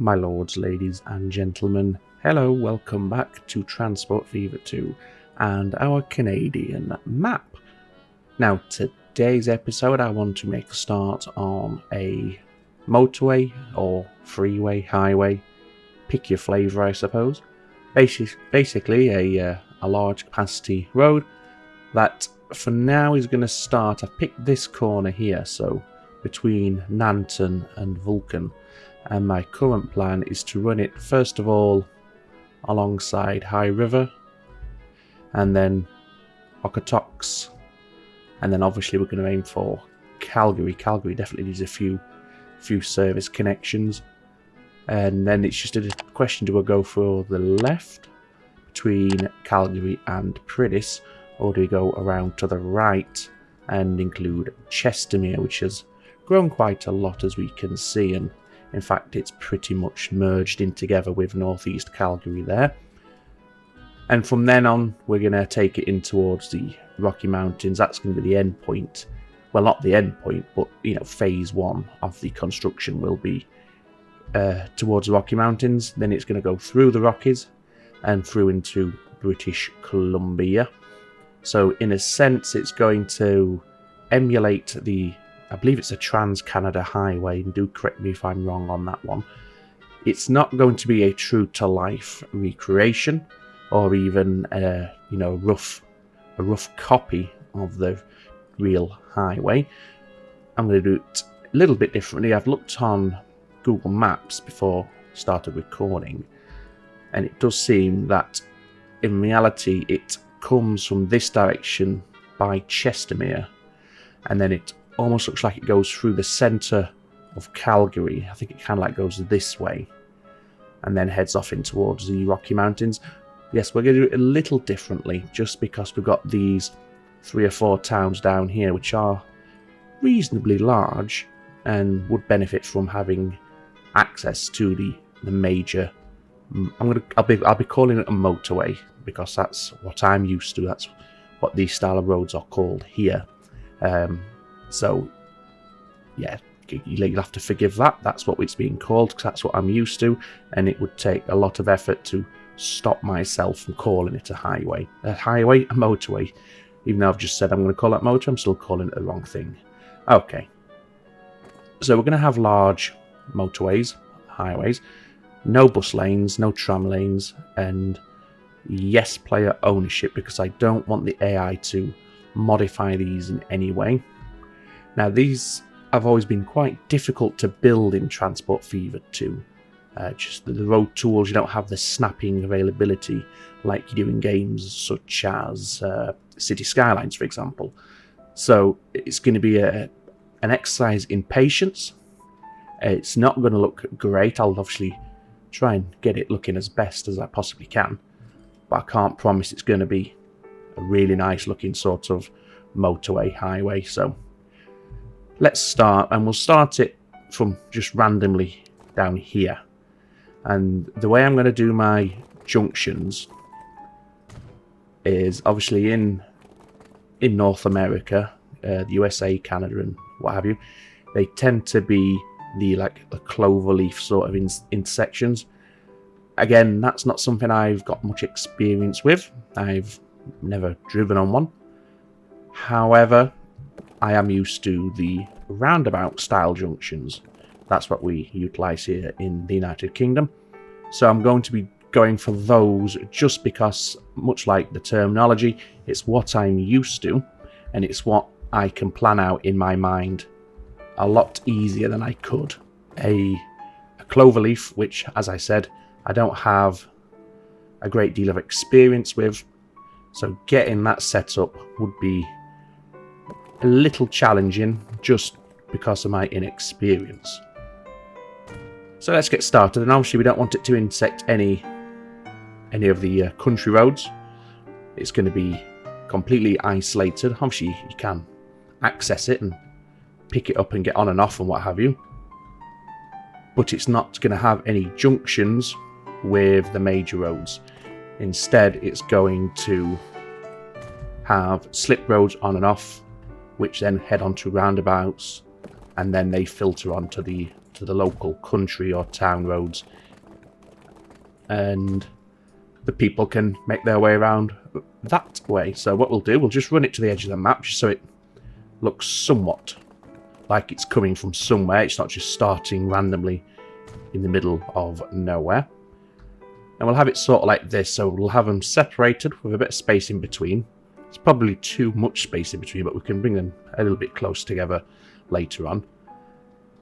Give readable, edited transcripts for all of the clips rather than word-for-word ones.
My lords, ladies and gentlemen, hello, welcome back to Transport Fever 2 and our Canadian map. Now today's episode I want to make a start on a motorway or freeway, highway, pick your flavour I suppose. Basically a large capacity road that for now is going to start, I picked this corner here, so between Nanton and Vulcan. And my current plan is to run it first of all alongside High River and then Okotoks, and then obviously we're going to aim for Calgary. Calgary definitely needs a few service connections, and then it's just a question, do I go for the left between Calgary and Priddis, or do we go around to the right and include Chestermere, which has grown quite a lot as we can see, and in fact it's pretty much merged in together with northeast Calgary there. And from then on we're going to take it in towards the Rocky Mountains. That's going to be the end point. Well, not the end point, but phase one of the construction will be towards the Rocky Mountains. Then it's going to go through the Rockies and through into British Columbia. So in a sense it's going to emulate the, I believe it's a Trans-Canada Highway, and do correct me if I'm wrong on that one. It's not going to be a true-to-life recreation, or even a rough copy of the real highway. I'm going to do it a little bit differently. I've looked on Google Maps before I started recording, and it does seem that in reality it comes from this direction by Chestermere, and then it almost looks like it goes through the centre of Calgary. I think it kind of like goes this way and then heads off in towards the Rocky Mountains. Yes, we're going to do it a little differently just because we've got these 3 or 4 towns down here which are reasonably large and would benefit from having access to the major. I'll be calling it a motorway because that's what I'm used to. That's what these style of roads are called here. So, yeah, you'll have to forgive that. That's what it's being called, because that's what I'm used to, and it would take a lot of effort to stop myself from calling it a highway. A motorway. Even though I've just said I'm going to call it motor, I'm still calling it the wrong thing. Okay. So we're going to have large motorways, highways, no bus lanes, no tram lanes, and yes, player ownership, because I don't want the AI to modify these in any way. Now these have always been quite difficult to build in Transport Fever 2. Just the road tools, you don't have the snapping availability like you do in games such as City Skylines, for example. So it's going to be an exercise in patience. It's not going to look great. I'll obviously try and get it looking as best as I possibly can, but I can't promise it's going to be a really nice looking sort of motorway, highway. So let's start, and we'll start it from just randomly down here. And the way I'm going to do my junctions is obviously in North America, the USA, Canada, and what have you. They tend to be the cloverleaf sort of intersections. Again, that's not something I've got much experience with. I've never driven on one. However, I am used to the roundabout style junctions. That's what we utilise here in the United Kingdom. So I'm going to be going for those just because, much like the terminology, it's what I'm used to, and it's what I can plan out in my mind a lot easier than I could a cloverleaf, which, as I said, I don't have a great deal of experience with. So getting that set up would be a little challenging just because of my inexperience. So let's get started, and obviously we don't want it to intersect any of the country roads. It's going to be completely isolated. Obviously you can access it and pick it up and get on and off and what have you, but it's not going to have any junctions with the major roads. Instead it's going to have slip roads on and off, which then head onto roundabouts, and then they filter onto the to the local country or town roads, and the people can make their way around that way. So what we'll do, we'll just run it to the edge of the map just so it looks somewhat like it's coming from somewhere. It's not just starting randomly in the middle of nowhere. And we'll have it sort of like this, so we'll have them separated with a bit of space in between. It's probably too much space in between, but we can bring them a little bit close together later on.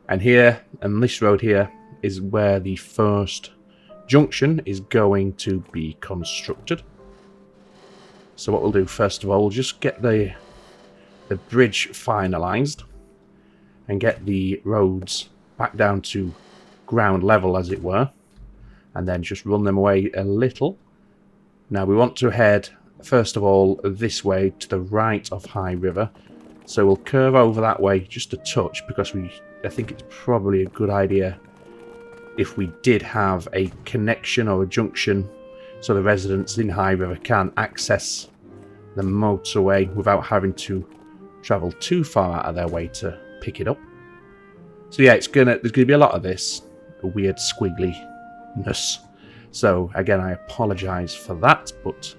And here, and this road here, is where the first junction is going to be constructed. So what we'll do first of all, we'll just get the bridge finalized and get the roads back down to ground level, as it were, and then just run them away a little. Now we want to head first of all this way to the right of High River, so we'll curve over that way just a touch, because I think it's probably a good idea if we did have a connection or a junction so the residents in High River can access the motorway without having to travel too far out of their way to pick it up. So yeah, there's gonna be a lot of this weird squiggliness. So again, I apologize for that, but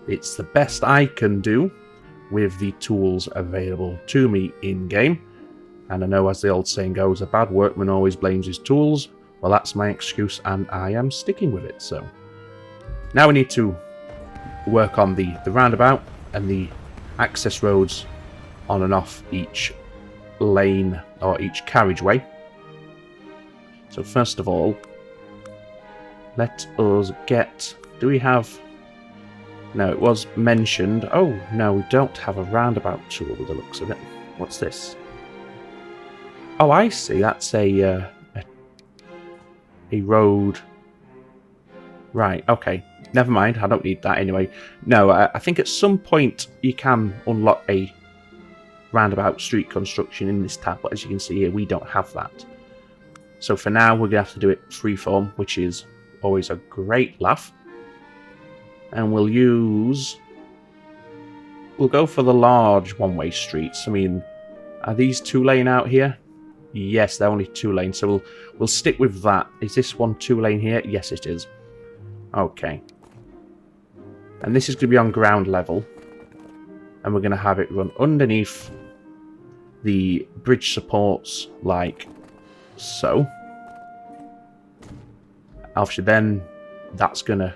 it's the best I can do with the tools available to me in game. And I know, as the old saying goes, a bad workman always blames his tools. Well, that's my excuse, and I am sticking with it. So now we need to work on the roundabout and the access roads on and off each lane or each carriageway. So first of all, let us get... do we have... no, it was mentioned. Oh, no, we don't have a roundabout tool with the looks of it. What's this? Oh, I see. That's a road. Right, okay. Never mind. I don't need that anyway. No, I think at some point you can unlock a roundabout street construction in this tab, but as you can see here, we don't have that. So for now, we're going to have to do it freeform, which is always a great laugh. And we'll go for the large one-way streets. I mean, are these 2-lane out here? Yes, they're only 2 lanes, so we'll stick with that. Is this one 2-lane here? Yes, it is. Okay. And this is going to be on ground level. And we're going to have it run underneath the bridge supports, like so. Obviously, then that's going to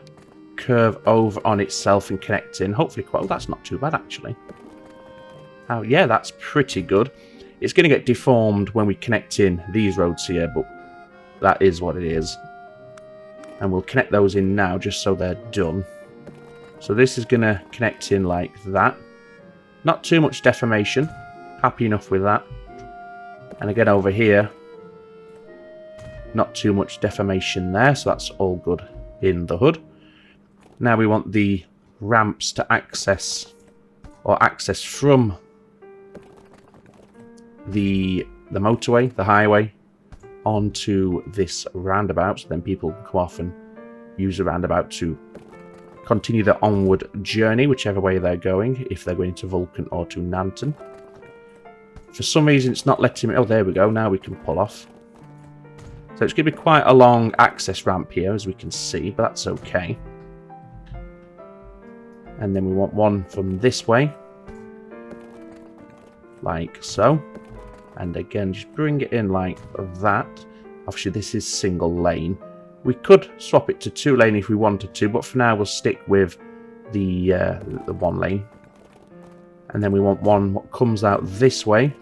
curve over on itself and connect in. Hopefully, well, that's not too bad, actually. Oh, yeah, that's pretty good. It's going to get deformed when we connect in these roads here, but that is what it is. And we'll connect those in now, just so they're done. So this is going to connect in like that. Not too much deformation. Happy enough with that. And again over here, not too much deformation there, so that's all good in the hood. Now we want the ramps to access, or access from the motorway, the highway, onto this roundabout, so then people can come off and use the roundabout to continue their onward journey, whichever way they're going, if they're going to Vulcan or to Nanton. For some reason it's not letting me... oh, there we go, now we can pull off. So it's going to be quite a long access ramp here, as we can see, but that's okay. And then we want one from this way, like so. And again, just bring it in like that. Obviously, this is single lane. We could swap it to 2-lane if we wanted to, but for now we'll stick with the 1 lane. And then we want one that comes out this way.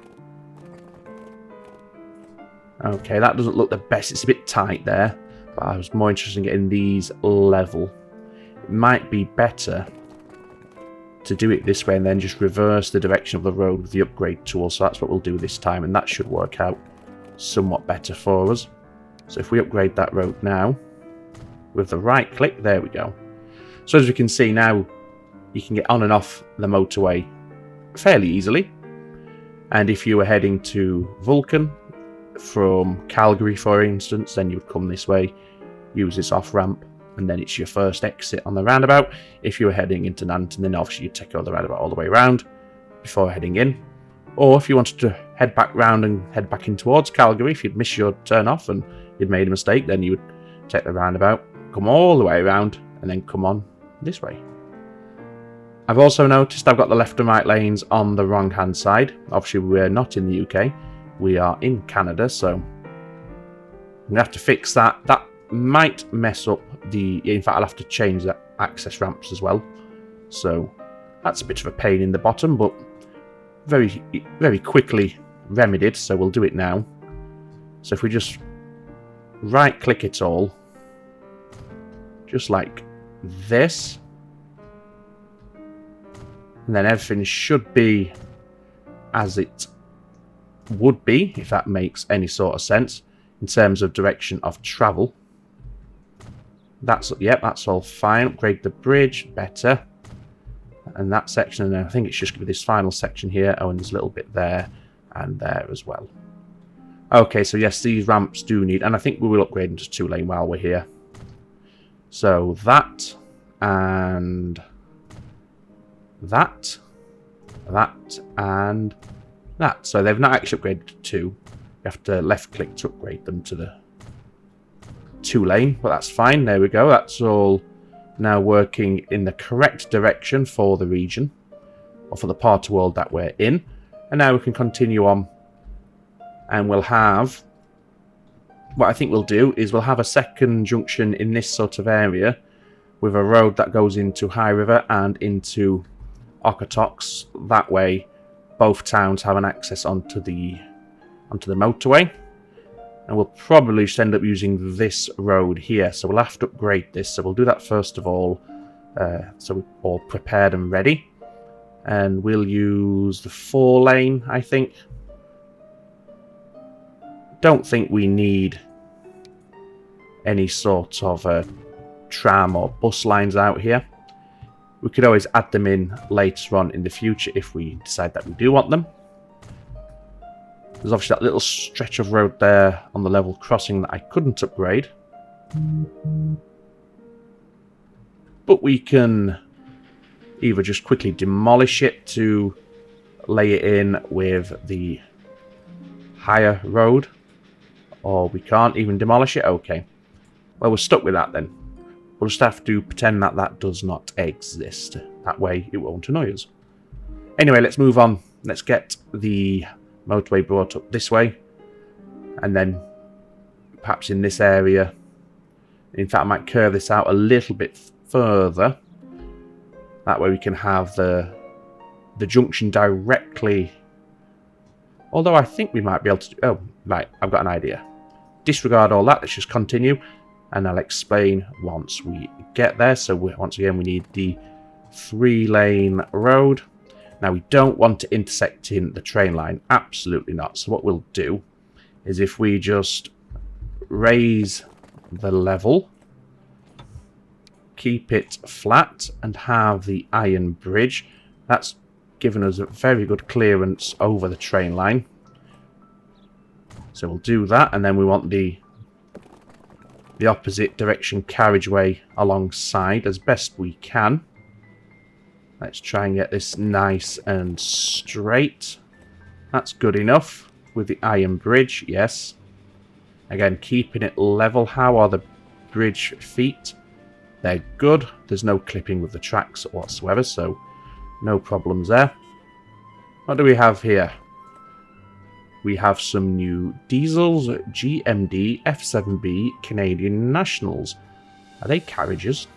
Okay, that doesn't look the best. It's a bit tight there, but I was more interested in getting these level. It might be better to do it this way and then just reverse the direction of the road with the upgrade tool. So that's what we'll do this time, and that should work out somewhat better for us. So if we upgrade that road now with the right click, there we go. So as we can see now, you can get on and off the motorway fairly easily. And if you were heading to Vulcan from Calgary, for instance, then you would come this way, use this off ramp, and then it's your first exit on the roundabout. If you were heading into Nanton, then obviously you'd take the roundabout all the way around before heading in. Or if you wanted to head back round and head back in towards Calgary, if you'd missed your turn off and you'd made a mistake, then you would take the roundabout, come all the way around, and then come on this way. I've also noticed I've got the left and right lanes on the wrong hand side. Obviously we're not in the UK, we are in Canada, so I'm going to have to fix that. That might mess up in fact I'll have to change the access ramps as well. So that's a bit of a pain in the bottom, but very, very quickly remedied, so we'll do it now. So if we just right click it all, just like this, and then everything should be as it would be, if that makes any sort of sense, in terms of direction of travel. That's, yep, that's all fine. Upgrade the bridge, better. And that section, and then I think it's just going to be this final section here. Oh, and there's a little bit there and there as well. Okay, so yes, these ramps do need, and I think we will upgrade them to 2-lane while we're here. So that, and that, and that. So they've not actually upgraded to 2. You have to left click to upgrade them to the 2-lane, but that's fine. There we go. That's all now working in the correct direction for the region, or for the part of the world that we're in. And now we can continue on, and we'll have, what I think we'll do is we'll have a second junction in this sort of area with a road that goes into High River and into Okotoks. That way both towns have an access onto the motorway, and we'll probably just end up using this road here, so we'll have to upgrade this. So we'll do that first of all, so we're all prepared and ready, and we'll use the 4-lane, I think. Don't think we need any sort of tram or bus lines out here. We could always add them in later on in the future if we decide that we do want them. There's obviously that little stretch of road there on the level crossing that I couldn't upgrade. But we can either just quickly demolish it to lay it in with the higher road, or we can't even demolish it. Okay, well, we're stuck with that then. We'll just have to pretend that that does not exist. That way it won't annoy us. Anyway, let's move on. Let's get the motorway brought up this way, and then perhaps in this area. In fact, I might curve this out a little bit further. That way we can have the junction directly. Although I think we might be able to do... Oh, right, I've got an idea. Disregard all that, let's just continue, and I'll explain once we get there. So once again, we need the 3-lane road. Now, we don't want to intersect in the train line. Absolutely not. So what we'll do is if we just raise the level, keep it flat, and have the iron bridge, that's given us a very good clearance over the train line. So we'll do that, and then we want the opposite direction carriageway alongside as best we can. Let's try and get this nice and straight. That's good enough with the iron bridge, yes. Again, keeping it level. How are the bridge feet? They're good. There's no clipping with the tracks whatsoever, so no problems there. What do we have here? We have some new diesels, GMD F7B Canadian Nationals. Are they carriages?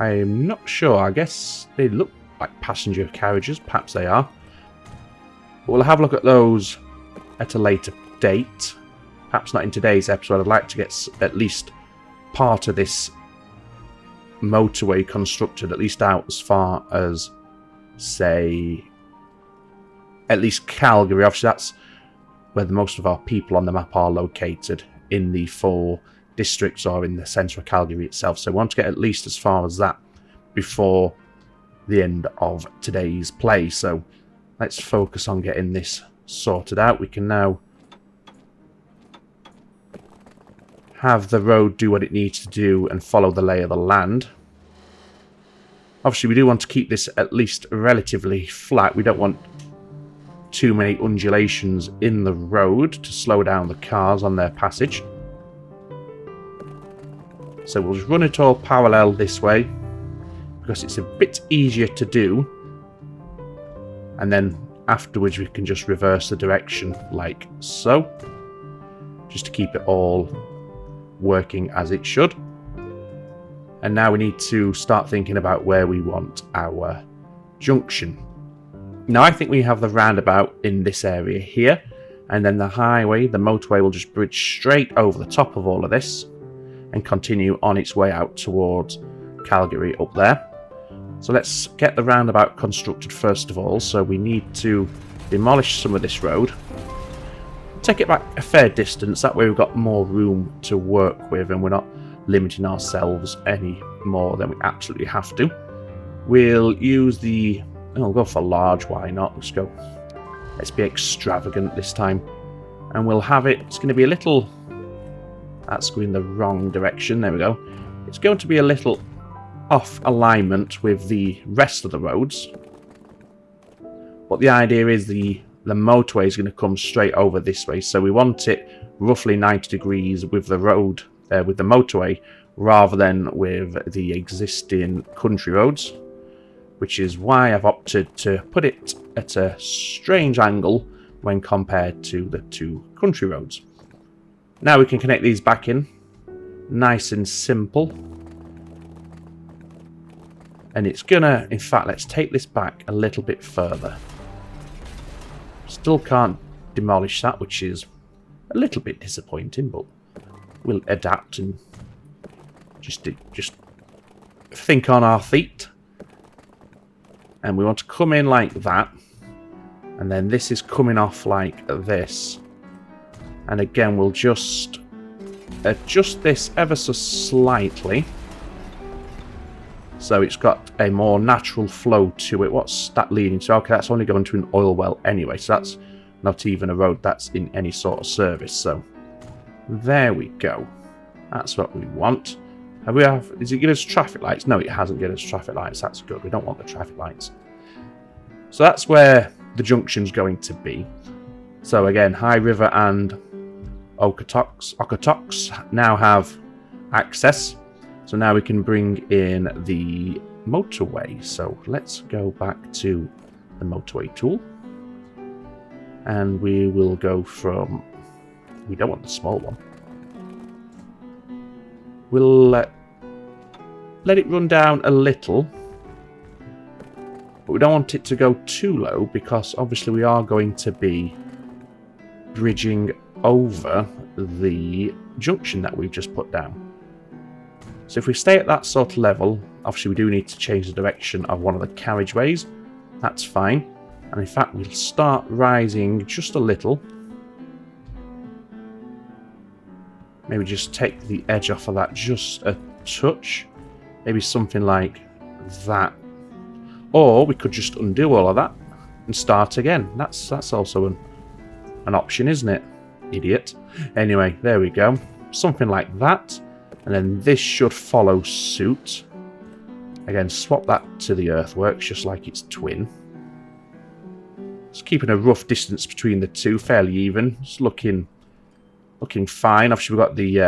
I'm not sure. I guess they look like passenger carriages. Perhaps they are. But we'll have a look at those at a later date. Perhaps not in today's episode. I'd like to get at least part of this motorway constructed, at least out as far as, say, at least Calgary. Obviously, that's where most of our people on the map are located, in the 4 districts or in the centre of Calgary itself. So we want to get at least as far as that before the end of today's play. So let's focus on getting this sorted out. We can now have the road do what it needs to do and follow the lay of the land. Obviously, we do want to keep this at least relatively flat. We don't want too many undulations in the road to slow down the cars on their passage. So we'll just run it all parallel this way, because it's a bit easier to do. And then afterwards we can just reverse the direction like so, just to keep it all working as it should. And now we need to start thinking about where we want our junction. Now I think we have the roundabout in this area here, and then the highway, the motorway, will just bridge straight over the top of all of this and continue on its way out towards Calgary up there. So let's get the roundabout constructed first of all. So we need to demolish some of this road, take it back a fair distance, that way we've got more room to work with and we're not limiting ourselves any more than we absolutely have to. We'll use the... we'll go for large, why not? Let's be extravagant this time. And we'll have it, it's going to be a little... That's going the wrong direction, there we go. It's going to be a little off alignment with the rest of the roads. But the idea is the motorway is going to come straight over this way. So we want it roughly 90 degrees with the road, with the motorway, rather than with the existing country roads. Which is why I've opted to put it at a strange angle when compared to the two country roads. Now we can connect these back in. Nice and simple. And it's gonna... In fact, let's take this back a little bit further. Still can't demolish that, which is a little bit disappointing, but we'll adapt and just think on our feet. And we want to come in like that. And then this is coming off like this. And again, we'll just adjust this ever so slightly. So it's got a more natural flow to it. What's that leading to? Okay, that's only going to an oil well anyway. So that's not even a road that's in any sort of service. So there we go. That's what we want. Is it give us traffic lights? No, it hasn't given us traffic lights. That's good. We don't want the traffic lights. So that's where the junction's going to be. So again, High River and Okotoks now have access. So now we can bring in the motorway. So let's go back to the motorway tool. And we will go from... We don't want the small one. We'll let it run down a little. But we don't want it to go too low, because obviously we are going to be bridging over the junction that we've just put down. So if we stay at that sort of level, obviously we do need to change the direction of one of the carriageways. That's fine. And in fact, we'll start rising just a little. Maybe just take the edge off of that just a touch. Maybe something like that. Or we could just undo all of that and start again. That's also an option, isn't it? Idiot. Anyway, there we go. Something like that. And then this should follow suit. Again, swap that to the earthworks, just like its twin. It's keeping a rough distance between the two, fairly even. It's looking fine. Obviously, we've got the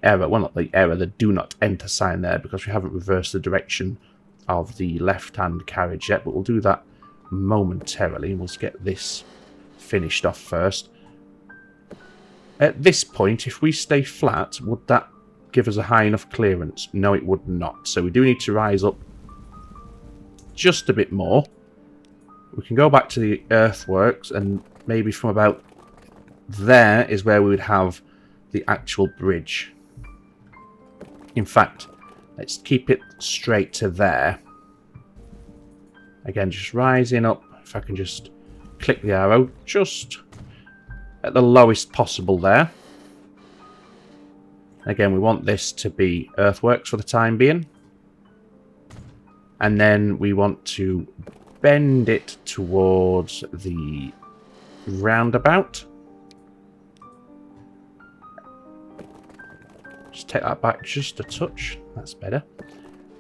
error. Well, not the error, the do not enter sign there, because we haven't reversed the direction of the left-hand carriage yet. But we'll do that momentarily. We'll just get this finished off first. At this point, if we stay flat, would that give us a high enough clearance? No, it would not. So we do need to rise up just a bit more. We can go back to the earthworks, and maybe from about there is where we would have the actual bridge. In fact, let's keep it straight to there. Again, just rising up. If I can just click the arrow just at the lowest possible there. Again, we want this to be earthworks for the time being. And then we want to bend it towards the roundabout. Just take that back just a touch. That's better.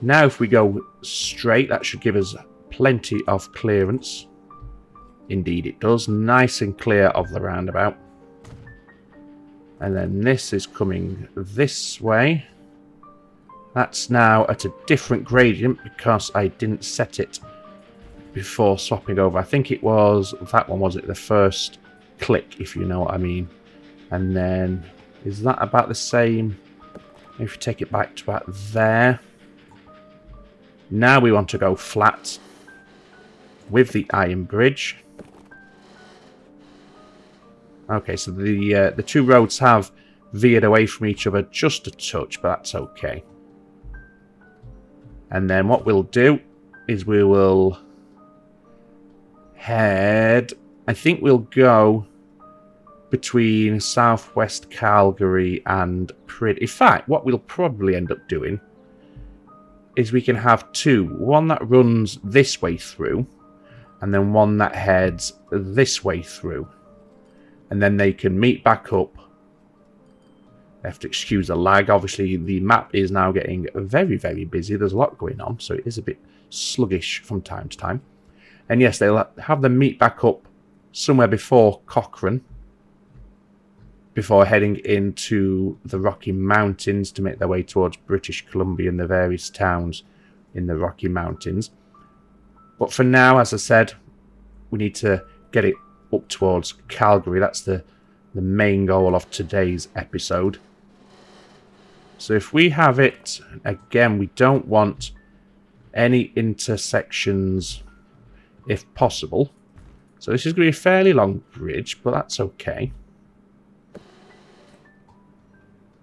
Now if we go straight, that should give us plenty of clearance. Indeed it does. Nice and clear of the roundabout. And then this is coming this way. That's now at a different gradient because I didn't set it before swapping over. I think it was that one, was it? The first click, if you know what I mean. And then is that about the same? If you take it back to about there. Now we want to go flat with the iron bridge. Okay, so the two roads have veered away from each other just a touch, but that's okay. And then what we'll do is we will head... I think we'll go between southwest Calgary and Priddis. In fact, what we'll probably end up doing is we can have two. One that runs this way through, and then one that heads this way through. And then they can meet back up. I have to excuse the lag. Obviously, the map is now getting very, very busy. There's a lot going on, so it is a bit sluggish from time to time. And yes, they'll have them meet back up somewhere before Cochrane, before heading into the Rocky Mountains to make their way towards British Columbia and the various towns in the Rocky Mountains. But for now, as I said, we need to get it up towards Calgary. That's the main goal of today's episode. So if we have it, again, we don't want any intersections if possible. So this is going to be a fairly long bridge, but that's okay.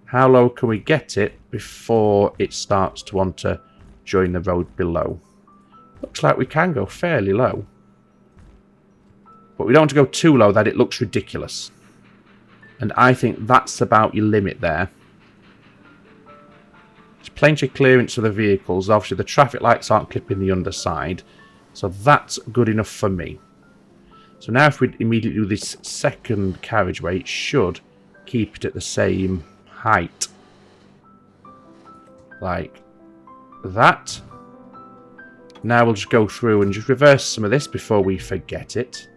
How low can we get it before it starts to want to join the road below? Looks like we can go fairly low. But we don't want to go too low that it looks ridiculous. And I think that's about your limit there. There's plenty of clearance for the vehicles. Obviously the traffic lights aren't clipping the underside. So that's good enough for me. So now if we immediately do this second carriageway, it should keep it at the same height. Like that. Now we'll just go through and just reverse some of this before we forget it.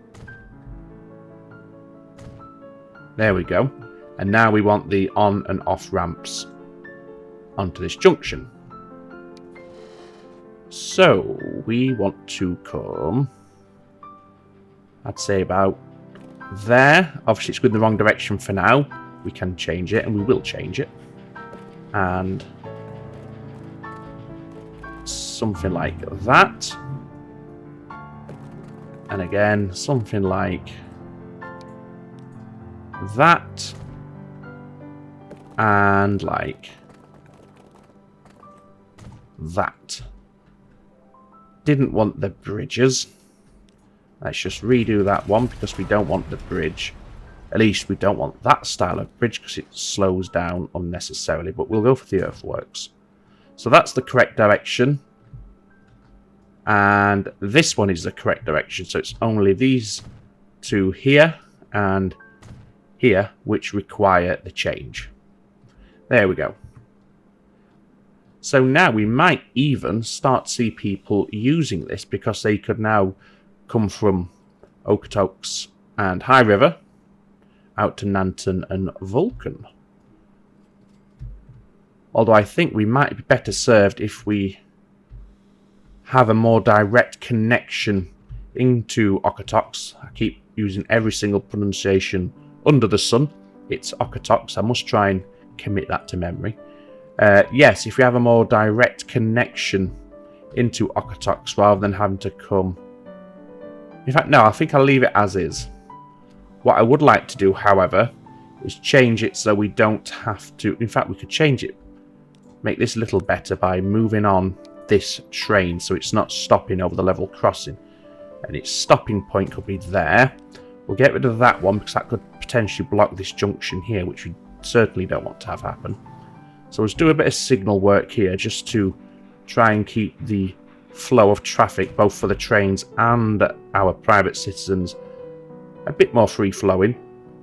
There we go. And now we want the on and off ramps onto this junction. So we want to come, I'd say about there. Obviously it's going the wrong direction for now. We can change it, and we will change it. And something like that. And again, something like that. And like that. Didn't want the bridges. Let's just redo that one because we don't want the bridge. At least we don't want that style of bridge because it slows down unnecessarily. But we'll go for the earthworks. So that's the correct direction. And this one is the correct direction. So it's only these two here and here which require the change. There we go. So now we might even start to see people using this because they could now come from Okotoks and High River out to Nanton and Vulcan. Although I think we might be better served if we have a more direct connection into Okotoks. I keep using every single pronunciation under the sun. It's Okotoks. I must try and commit that to memory. Yes, if we have a more direct connection into Okotoks rather than having to come... In fact, no, I think I'll leave it as is. What I would like to do, however, is change it so we don't have to... In fact, we could change it. Make this a little better by moving on this train so it's not stopping over the level crossing. And its stopping point could be there. We'll get rid of that one because that could potentially block this junction here, which we certainly don't want to have happen. So let's do a bit of signal work here just to try and keep the flow of traffic, both for the trains and our private citizens, a bit more free-flowing.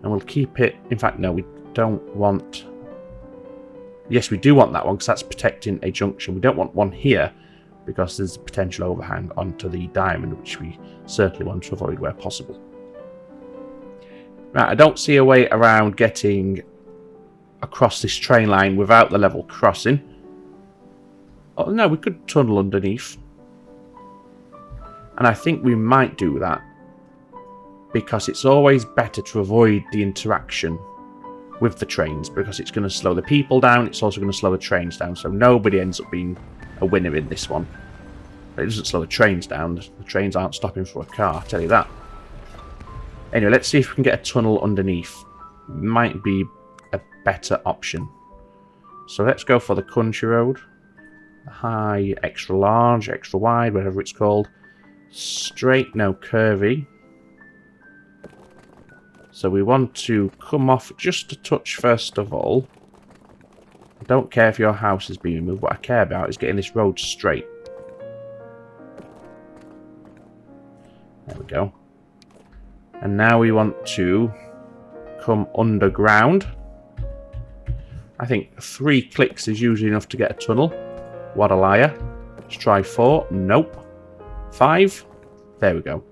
And we'll keep it... In fact, no, we don't want... Yes, we do want that one because that's protecting a junction. We don't want one here because there's a potential overhang onto the diamond, which we certainly want to avoid where possible. Right, I don't see a way around getting across this train line without the level crossing. Oh no, we could tunnel underneath. And I think we might do that, because it's always better to avoid the interaction with the trains, because it's going to slow the people down, it's also going to slow the trains down, so nobody ends up being a winner in this one. But it doesn't slow the trains down, the trains aren't stopping for a car, I'll tell you that. Anyway, let's see if we can get a tunnel underneath. Might be a better option. So let's go for the country road. High, extra large, extra wide, whatever it's called. Straight, no curvy. So we want to come off just a touch first of all. I don't care if your house is being moved. What I care about is getting this road straight. There we go. And now we want to come underground. I think 3 clicks is usually enough to get a tunnel. What a liar. Let's try 4. Nope. 5. There we go.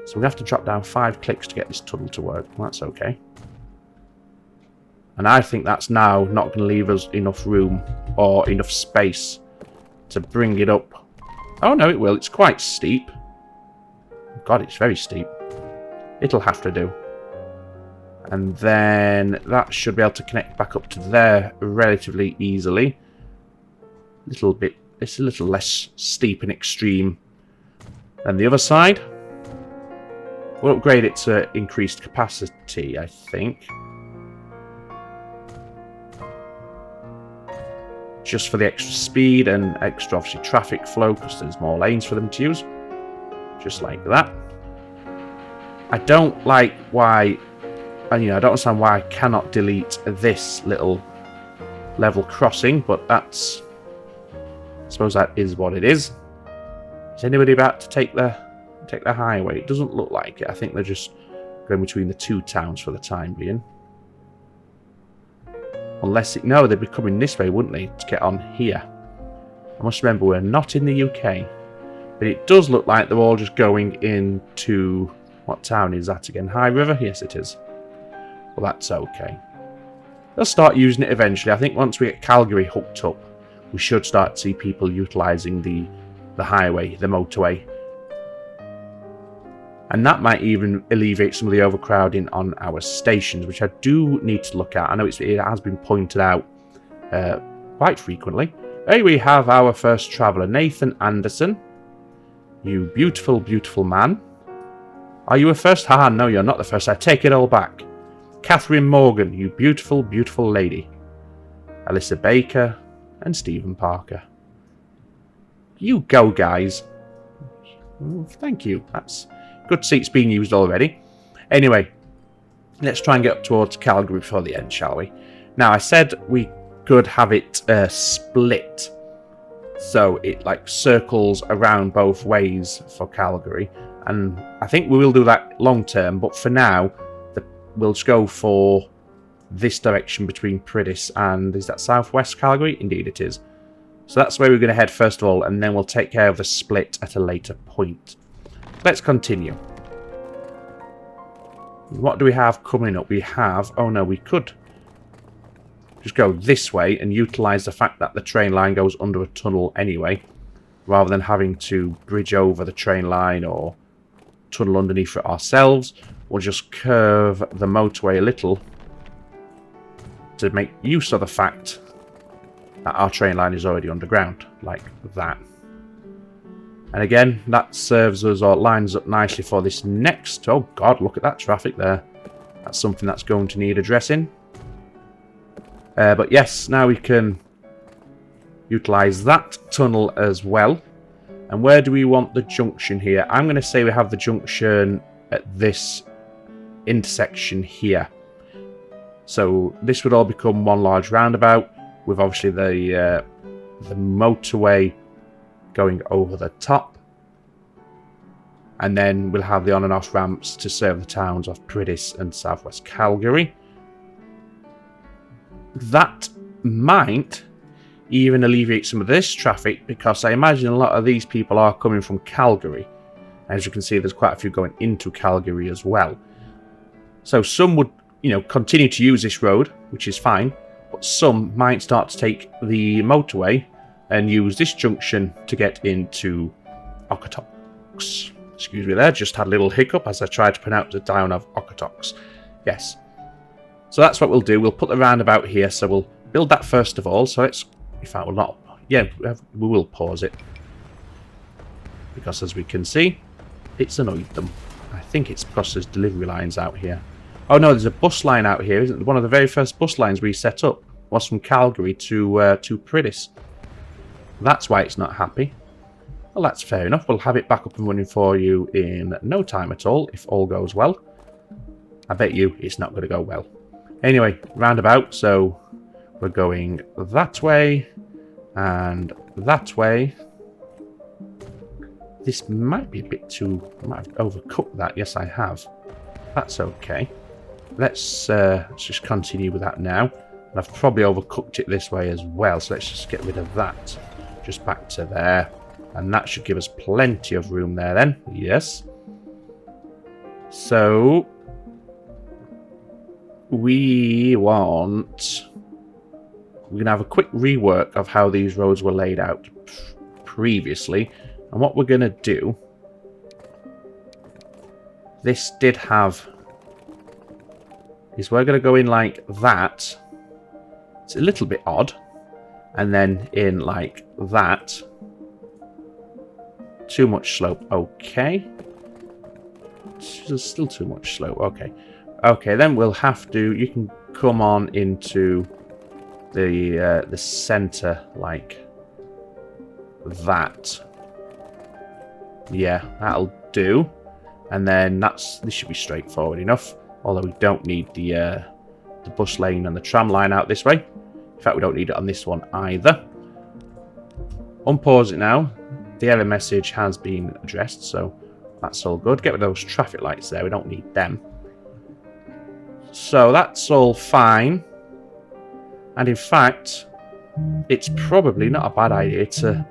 So we have to drop down 5 clicks to get this tunnel to work. That's okay. And I think that's now not going to leave us enough room or enough space to bring it up. Oh no, it will. It's quite steep. God, it's very steep. It'll have to do. And then that should be able to connect back up to there relatively easily. Little bit, it's a little less steep and extreme than the other side. We'll upgrade it to increased capacity, I think. Just for the extra speed and extra, obviously, traffic flow, because there's more lanes for them to use. Just like that. I don't like why, and I don't understand why I cannot delete this little level crossing, but that's, I suppose that is what it is. Is anybody about to take the highway? It doesn't look like it. I think they're just going between the 2 towns for the time being. Unless it, no, they'd be coming this way, wouldn't they, to get on here. I must remember we're not in the UK, but it does look like they're all just going into, what town is that again? High River? Yes, it is. Well, that's okay. They'll start using it eventually. I think once we get Calgary hooked up, we should start to see people utilising the highway, the motorway. And that might even alleviate some of the overcrowding on our stations, which I do need to look at. I know it has been pointed out quite frequently. Here we have our first traveller, Nathan Anderson. You beautiful, beautiful man. Are you a first? Ah, no, you're not the first. I take it all back. Catherine Morgan, you beautiful, beautiful lady. Alyssa Baker and Stephen Parker. You go, guys. Thank you. That's good seats being used already. Anyway, let's try and get up towards Calgary before the end, shall we? Now, I said we could have it split. So it like circles around both ways for Calgary. And I think we will do that long term. But for now, we'll just go for this direction between Priddis and, is that southwest Calgary? Indeed it is. So that's where we're going to head first of all, and then we'll take care of the split at a later point. Let's continue. What do we have coming up? We have, oh no, we could just go this way and utilise the fact that the train line goes under a tunnel anyway, rather than having to bridge over the train line or tunnel underneath it ourselves. We'll just curve the motorway a little to make use of the fact that our train line is already underground, like that. And again, that serves us or lines up nicely for this next... Oh god, look at that traffic there. That's something that's going to need addressing. But yes, now we can utilise that tunnel as well. And where do we want the junction here? I'm going to say we have the junction at this intersection here. So this would all become one large roundabout, with obviously the motorway going over the top. And then we'll have the on and off ramps to serve the towns of Priddis and southwest Calgary. That might even alleviate some of this traffic, because I imagine a lot of these people are coming from Calgary. As you can see, there's quite a few going into Calgary as well. So some would, continue to use this road, which is fine, but some might start to take the motorway and use this junction to get into Okotoks. Excuse me there, just had a little hiccup as I tried to pronounce the town of Okotoks. Yes. So that's what we'll do. We'll put the roundabout here, so we'll build that first of all. So let's, in fact, we'll not, yeah, we will pause it. Because as we can see, it's annoyed them. I think it's because there's delivery lines out here. Oh no, there's a bus line out here, isn't it? One of the very first bus lines we set up was from Calgary to Priddis. That's why it's not happy. Well, that's fair enough. We'll have it back up and running for you in no time at all, if all goes well. I bet you it's not going to go well. Anyway, roundabout, so we're going that way and that way. This might be a bit too... I might have overcooked that. Yes, I have. That's okay. Let's just continue with that now. And I've probably overcooked it this way as well, so let's just get rid of that. Just back to there. And that should give us plenty of room there then. Yes. So... we're going to have a quick rework of how these roads were laid out previously. And what we're going to do... this did have... is we're going to go in like that. It's a little bit odd. And then in like that. Too much slope. Okay. There's still too much slope. Okay. Okay, then we'll have to... you can come on into the center like that. Yeah, that'll do. And then this should be straightforward enough. Although we don't need the bus lane and the tram line out this way. In fact, we don't need it on this one either. Unpause it now. The error message has been addressed, so that's all good. Get rid of those traffic lights there. We don't need them. So that's all fine. And in fact, it's probably not a bad idea to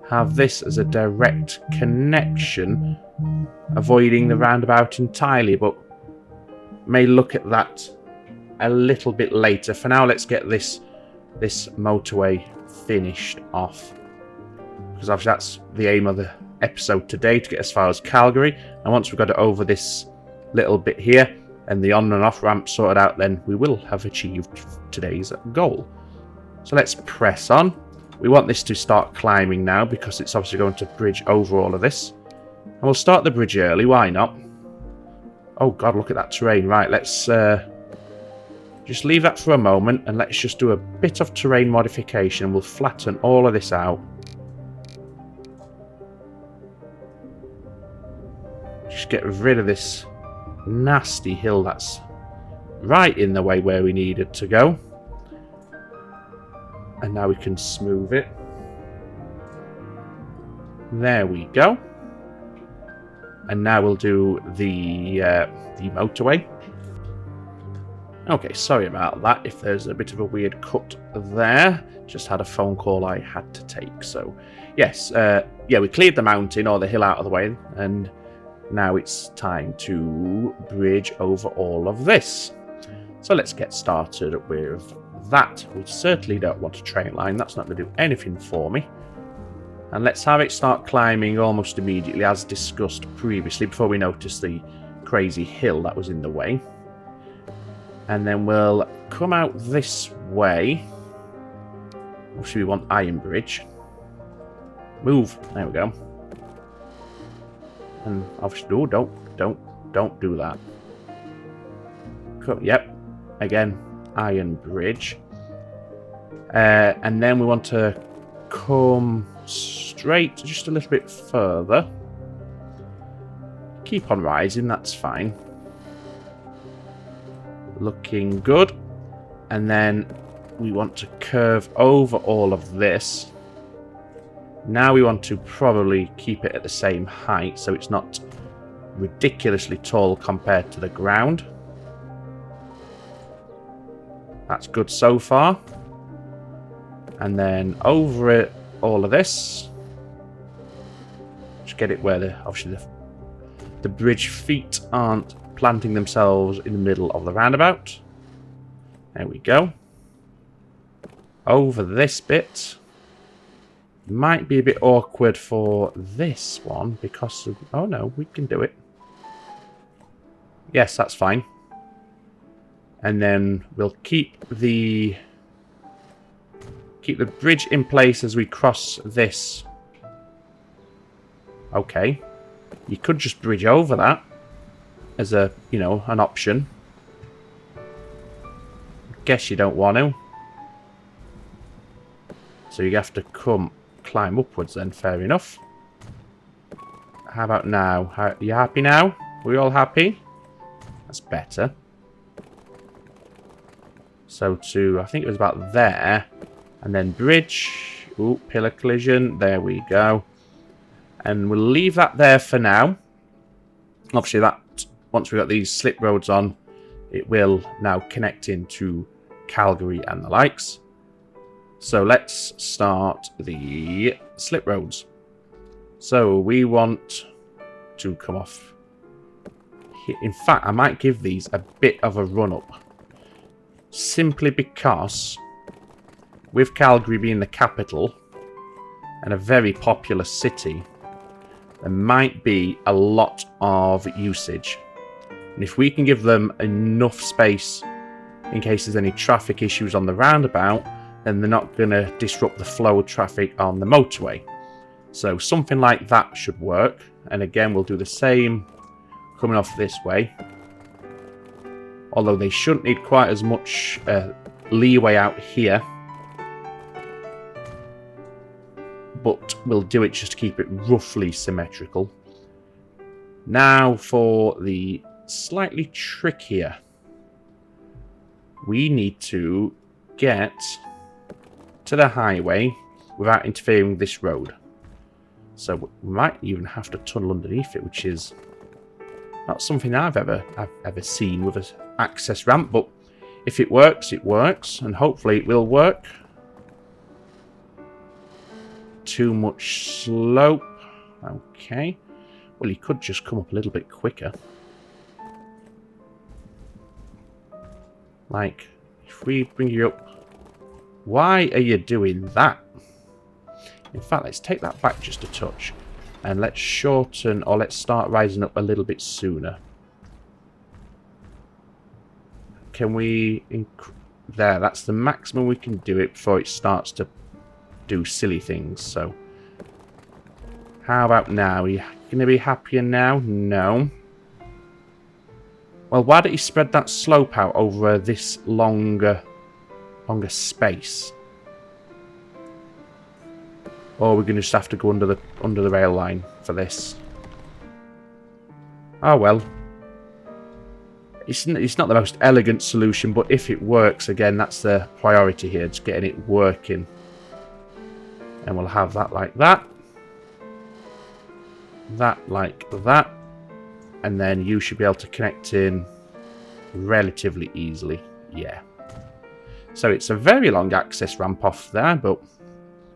have this as a direct connection, avoiding the roundabout entirely, but may look at that a little bit later. For now, let's get this motorway finished off, because obviously that's the aim of the episode today, to get as far as Calgary. And once we've got it over this little bit here and the on and off ramp sorted out, then we will have achieved today's goal. So let's press on. We want this to start climbing now, because it's obviously going to bridge over all of this. And we'll start the bridge early, why not? Oh god, look at that terrain. Right, let's just leave that for a moment, and let's just do a bit of terrain modification. We'll flatten all of this out. Just get rid of this nasty hill that's right in the way where we needed to go. And now we can smooth it. There we go. And now we'll do the motorway. Okay, sorry about that if there's a bit of a weird cut there. Just had a phone call I had to take. So, yes, yeah, we cleared the mountain or the hill out of the way, and now it's time to bridge over all of this. So let's get started with that. We certainly don't want a train line. That's not going to do anything for me. And let's have it start climbing almost immediately, as discussed previously, before we notice the crazy hill that was in the way. And then we'll come out this way. Obviously we want Iron Bridge. Move. There we go. And obviously, oh, don't do that. Yep. Again, Iron Bridge. And then we want to come straight just a little bit further. Keep on rising, that's fine. Looking good. And then we want to curve over all of this. Now we want to probably keep it at the same height, so it's not ridiculously tall compared to the ground. That's good so far. And then over it, all of this. Just get it where obviously the bridge feet aren't planting themselves in the middle of the roundabout. There we go. Over this bit. Might be a bit awkward for this one because of, oh no, we can do it. Yes, that's fine. And then we'll keep the bridge in place as we cross this. Okay. You could just bridge over that as a, you know, an option. Guess you don't want to. So you have to climb upwards then, fair enough. How about now? You happy now? We all happy? That's better. So I think it was about there. And then bridge. Ooh, pillar collision. There we go. And we'll leave that there for now. Obviously, that once we've got these slip roads on, it will now connect into Calgary and the likes. So let's start the slip roads. So we want to come off here. In fact, I might give these a bit of a run up. Simply because with Calgary being the capital and a very populous city, there might be a lot of usage. And if we can give them enough space in case there's any traffic issues on the roundabout, then they're not going to disrupt the flow of traffic on the motorway. So something like that should work. And again, we'll do the same coming off this way. Although they shouldn't need quite as much leeway out here. But we'll do it just to keep it roughly symmetrical. Now for the slightly trickier. We need to get to the highway without interfering with this road. So we might even have to tunnel underneath it, which is not something I've ever seen with an access ramp. But if it works, it works. And hopefully it will work. Too much slope. Okay. Well, you could just come up a little bit quicker. Like, if we bring you up... Why are you doing that? In fact, let's take that back just a touch. And let's shorten, or let's start rising up a little bit sooner. Can we... There, that's the maximum we can do it before it starts to do silly things. So, how about now? Are you going to be happier now? No. Well, why don't you spread that slope out over this longer space? Or we're going to just have to go under the rail line for this. Oh well. It's not the most elegant solution, but if it works, again, that's the priority here, just getting it working. And we'll have that like that. That like that. And then you should be able to connect in relatively easily. Yeah. So it's a very long access ramp off there, but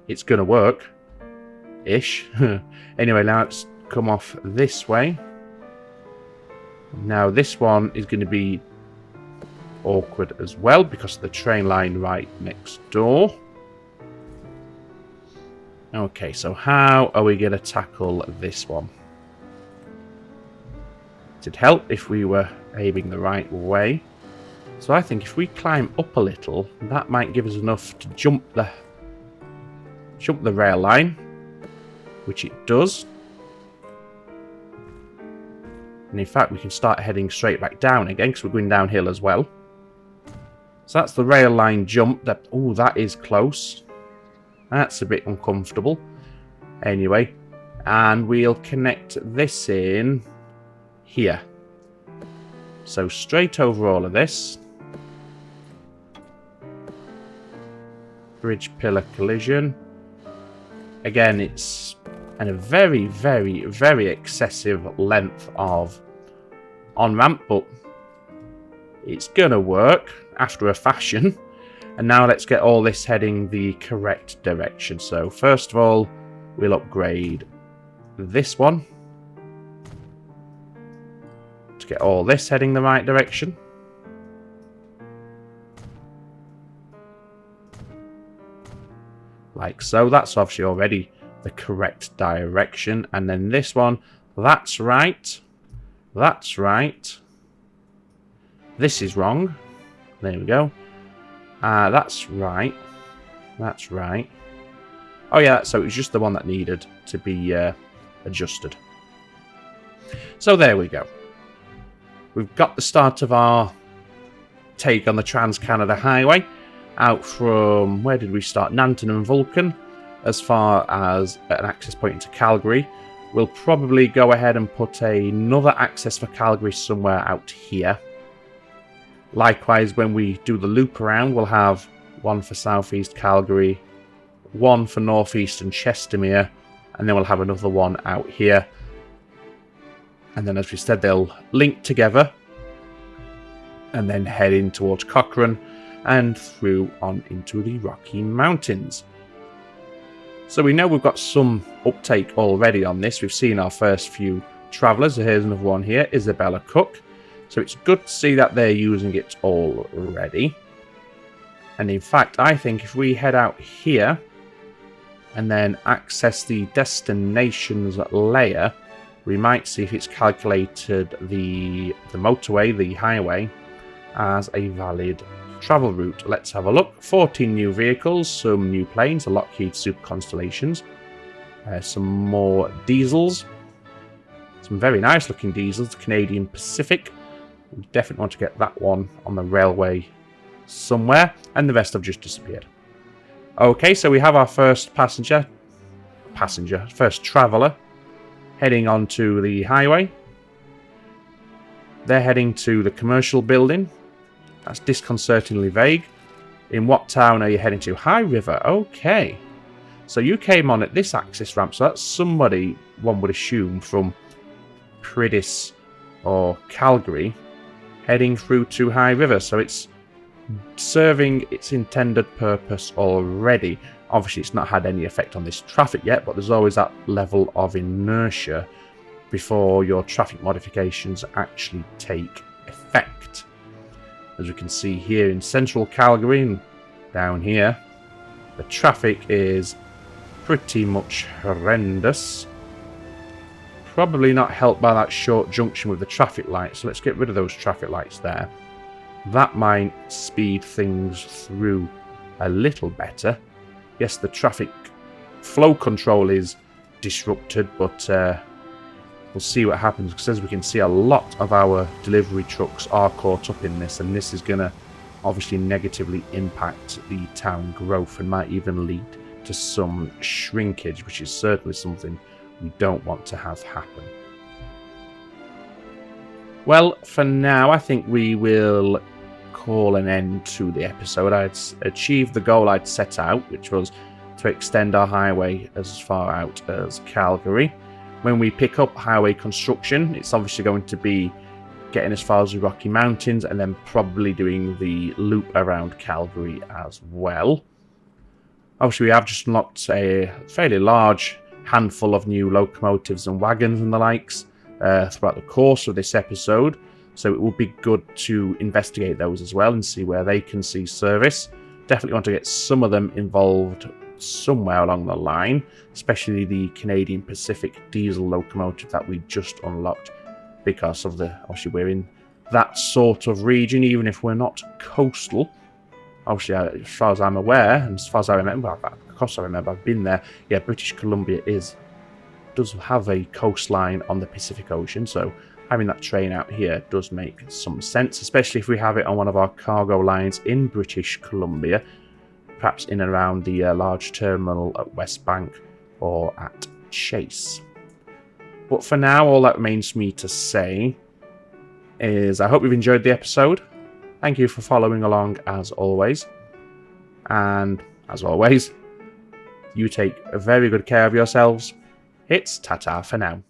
it's going to work. Ish. Anyway, now let's come off this way. Now this one is going to be awkward as well because of the train line right next door. Okay, so how are we going to tackle this one? It'd help if we were aiming the right way. So I think if we climb up a little, that might give us enough to jump the rail line, which it does. And in fact, we can start heading straight back down again because we're going downhill as well. So that's the rail line jump. Oh, that is close. That's a bit uncomfortable. Anyway, and we'll connect this in here. So straight over all of this. Bridge pillar collision. Again, it's a very, very, very excessive length of on-ramp, but it's gonna work after a fashion. And now let's get all this heading the correct direction. So first of all, we'll upgrade this one to get all this heading the right direction. Like so. That's obviously already the correct direction. And then this one, that's right. That's right. This is wrong. There we go. That's right. That's right. Oh yeah, so it was just the one that needed to be adjusted. So there we go. We've got the start of our take on the Trans-Canada Highway out from, where did we start? Nanton and Vulcan, as far as an access point into Calgary. We'll probably go ahead and put another access for Calgary somewhere out here. Likewise, when we do the loop around, we'll have one for southeast Calgary, one for northeastern Chestermere, and then we'll have another one out here. And then, as we said, they'll link together and then head in towards Cochrane and through on into the Rocky Mountains. So we know we've got some uptake already on this. We've seen our first few travellers. Here's another one here, Isabella Cook. So it's good to see that they're using it already. And in fact, I think if we head out here and then access the destinations layer, we might see if it's calculated the motorway, the highway, as a valid travel route. Let's have a look. 14 new vehicles, some new planes, the Lockheed Super Constellations, some more diesels, some very nice looking diesels, the Canadian Pacific. We definitely want to get that one on the railway somewhere, and the rest have just disappeared. Okay, so we have our first first traveller heading onto the highway. They're heading to the commercial building. That's disconcertingly vague. In what town are you heading to? High River. Okay. So you came on at this access ramp, so that's somebody, one would assume, from Priddis or Calgary, heading through to High River. So it's serving its intended purpose already. Obviously, it's not had any effect on this traffic yet, but there's always that level of inertia before your traffic modifications actually take effect. As we can see here in central Calgary and down here, the traffic is pretty much horrendous. Probably not helped by that short junction with the traffic lights, so let's get rid of those traffic lights there. That might speed things through a little better. Yes, the traffic flow control is disrupted, but we'll see what happens, because as we can see, a lot of our delivery trucks are caught up in this, and this is going to obviously negatively impact the town growth and might even lead to some shrinkage, which is certainly something we don't want to have happen. Well, for now, I think we will call an end to the episode. I'd achieved the goal I'd set out, which was to extend our highway as far out as Calgary. When we pick up highway construction, it's obviously going to be getting as far as the Rocky Mountains and then probably doing the loop around Calgary as well. Obviously, we have just unlocked a fairly large handful of new locomotives and wagons and the likes throughout the course of this episode, so it will be good to investigate those as well and see where they can see service. Definitely want to get some of them involved somewhere along the line, especially the Canadian Pacific diesel locomotive that we just unlocked, because of obviously we're in that sort of region, even if we're not coastal. Obviously, as far as I'm aware, and as far as I remember, of course I remember, I've been there. Yeah, British Columbia does have a coastline on the Pacific Ocean, so having that train out here does make some sense, especially if we have it on one of our cargo lines in British Columbia, perhaps in and around the large terminal at West Bank or at Chase. But for now, all that remains for me to say is I hope you've enjoyed the episode. Thank you for following along as always. And as always, you take very good care of yourselves. It's ta-ta for now.